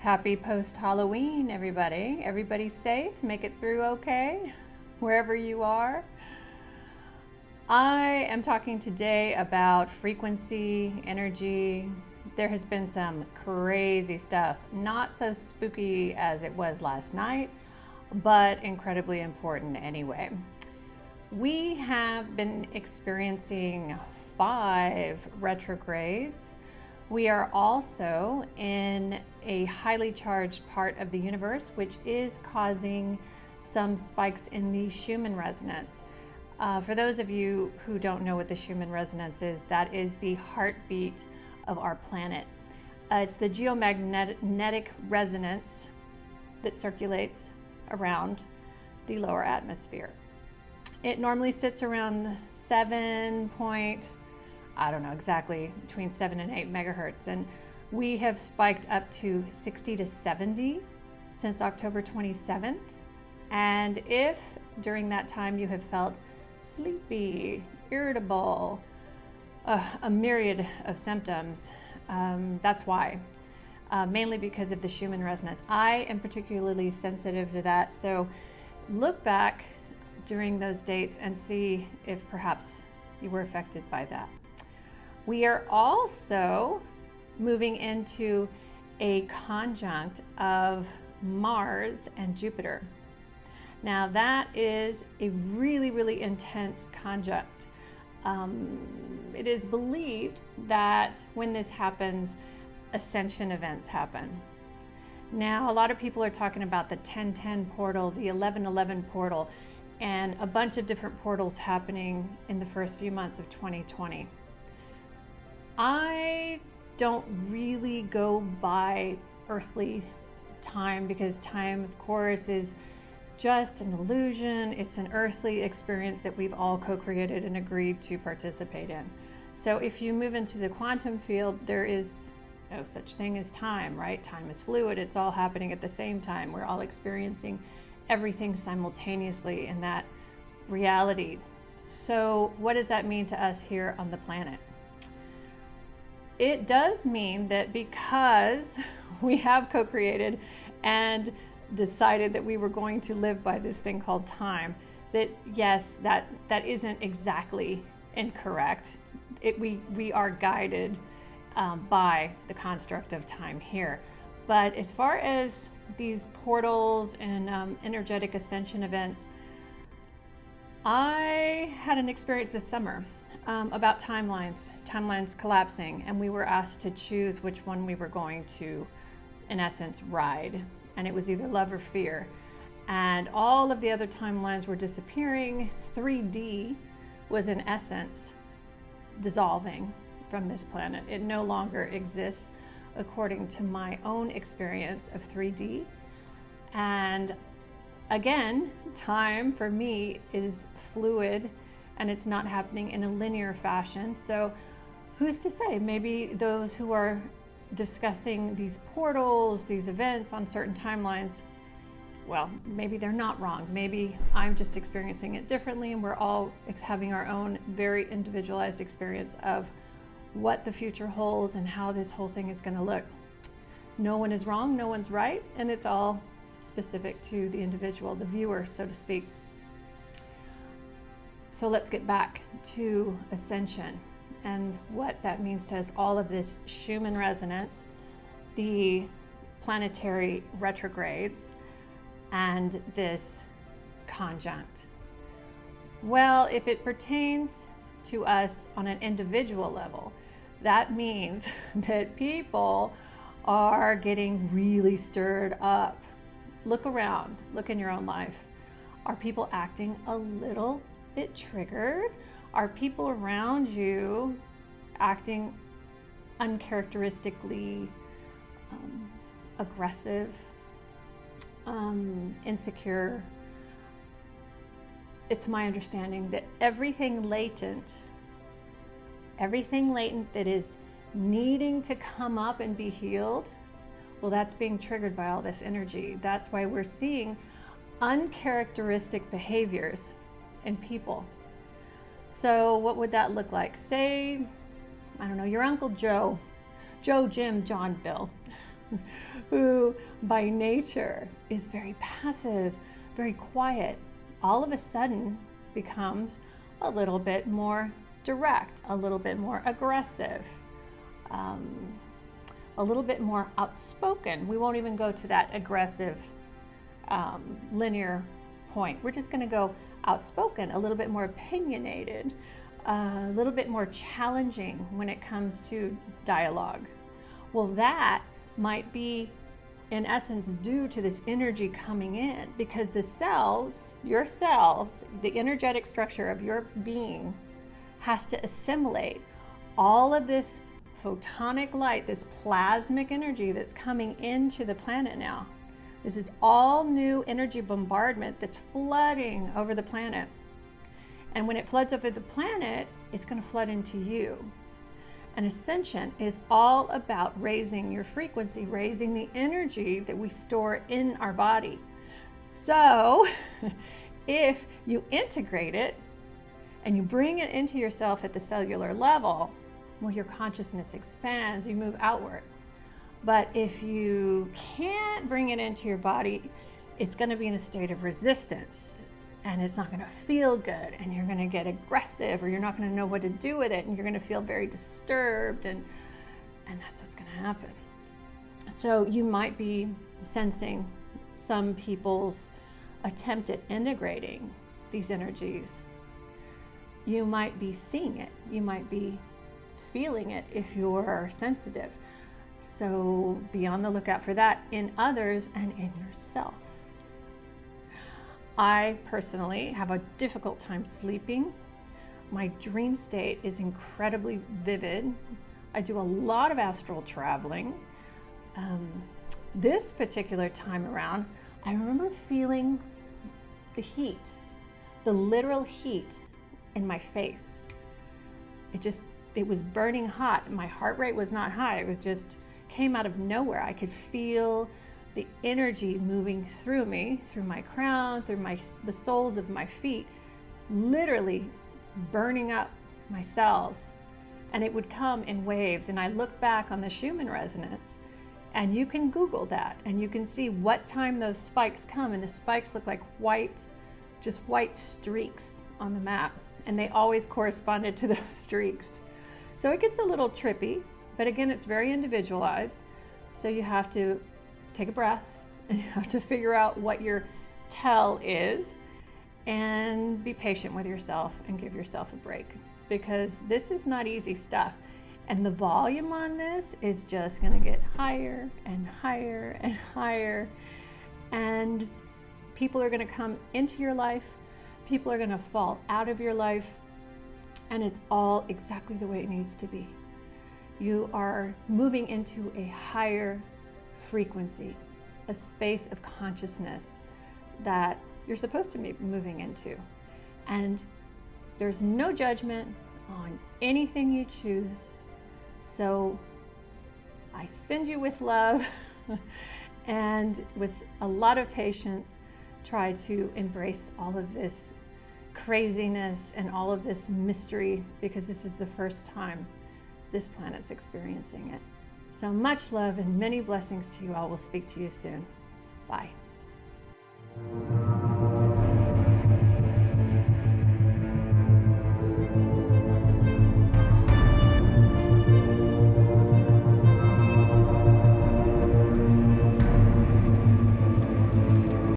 Happy post-Halloween, everybody. Everybody safe, make it through okay, wherever you are. I am talking today about frequency, energy. There has been some crazy stuff, not so spooky as it was last night, but incredibly important anyway. We have been experiencing 5 retrogrades. We are also in a highly charged part of the universe, which is causing some spikes in the Schumann resonance. For those of you who don't know what the Schumann resonance is, that is the heartbeat of our planet. It's the geomagnetic resonance that circulates around the lower atmosphere. It normally sits around I don't know exactly, between 7 and 8 megahertz. And we have spiked up to 60 to 70 since October 27th. And if during that time you have felt sleepy, irritable, a myriad of symptoms, that's why. Mainly because of the Schumann resonance. I am particularly sensitive to that. So look back during those dates and see if perhaps you were affected by that. We are also moving into a conjunct of Mars and Jupiter. Now that is a really, really intense conjunct. It is believed that when this happens, ascension events happen. Now a lot of people are talking about the 1010 portal, the 1111 portal, and a bunch of different portals happening in the first few months of 2020. I don't really go by earthly time because time, of course, is just an illusion. It's an earthly experience that we've all co-created and agreed to participate in. So if you move into the quantum field, there is no such thing as time, right? Time is fluid. It's all happening at the same time. We're all experiencing everything simultaneously in that reality. So what does that mean to us here on the planet? It does mean that because we have co-created and decided that we were going to live by this thing called time, that yes, that isn't exactly incorrect. We are guided by the construct of time here. But as far as these portals and energetic ascension events, I had an experience this summer about timelines collapsing, and we were asked to choose which one we were going to, in essence, ride. And it was either love or fear. And all of the other timelines were disappearing. 3D was, in essence, dissolving from this planet. It no longer exists according to my own experience of 3D. And again, time for me is fluid, and it's not happening in a linear fashion. So who's to say? Maybe those who are discussing these portals, these events on certain timelines, well, maybe they're not wrong. Maybe I'm just experiencing it differently, and we're all having our own very individualized experience of what the future holds and how this whole thing is going to look. No one is wrong, no one's right, and it's all specific to the individual, the viewer, so to speak. So let's get back to ascension and what that means to us. All of this Schumann resonance, the planetary retrogrades, and this conjunct. Well, if it pertains to us on an individual level, that means that people are getting really stirred up. Look around, look in your own life. Are people acting a little bit triggered? Are people around you acting uncharacteristically aggressive, insecure? It's my understanding that everything latent that is needing to come up and be healed, well, that's being triggered by all this energy. That's why we're seeing uncharacteristic behaviors in people. So what would that look like? Say, I don't know, your Uncle Joe, Jim, John, Bill, who by nature is very passive, very quiet, all of a sudden becomes a little bit more direct, a little bit more aggressive, a little bit more outspoken. We won't even go to that aggressive linear point. We're just going to go outspoken, a little bit more opinionated, a little bit more challenging when it comes to dialogue. Well, that might be in essence due to this energy coming in, because the cells, your cells, the energetic structure of your being has to assimilate all of this photonic light, this plasmic energy that's coming into the planet now. This is all new energy bombardment that's flooding over the planet. And when it floods over the planet, it's going to flood into you. And ascension is all about raising your frequency, raising the energy that we store in our body. So if you integrate it and you bring it into yourself at the cellular level, well, your consciousness expands, you move outward. But if you can't bring it into your body, it's going to be in a state of resistance, and it's not going to feel good, and you're going to get aggressive, or you're not going to know what to do with it, and you're going to feel very disturbed, and that's what's going to happen. So you might be sensing some people's attempt at integrating these energies. You might be seeing it. You might be feeling it if you're sensitive. So be on the lookout for that in others and in yourself. I personally have a difficult time sleeping. My dream state is incredibly vivid. I do a lot of astral traveling. This particular time around, I remember feeling the heat, the literal heat in my face. It was burning hot. My heart rate was not high. It was just came out of nowhere. I could feel the energy moving through me, through my crown, through the soles of my feet, literally burning up my cells. And it would come in waves. And I look back on the Schumann resonance, and you can Google that, and you can see what time those spikes come. And the spikes look like just white streaks on the map. And they always corresponded to those streaks. So it gets a little trippy, but again, it's very individualized. So you have to take a breath, and you have to figure out what your tell is, and be patient with yourself and give yourself a break, because this is not easy stuff. And the volume on this is just going to get higher and higher and higher. And people are going to come into your life. People are going to fall out of your life. And it's all exactly the way it needs to be. You are moving into a higher frequency, a space of consciousness that you're supposed to be moving into. And there's no judgment on anything you choose. So I send you with love and with a lot of patience, try to embrace all of this craziness and all of this mystery, because this is the first time this planet's experiencing it. So much love and many blessings to you all. We'll speak to you soon. Bye.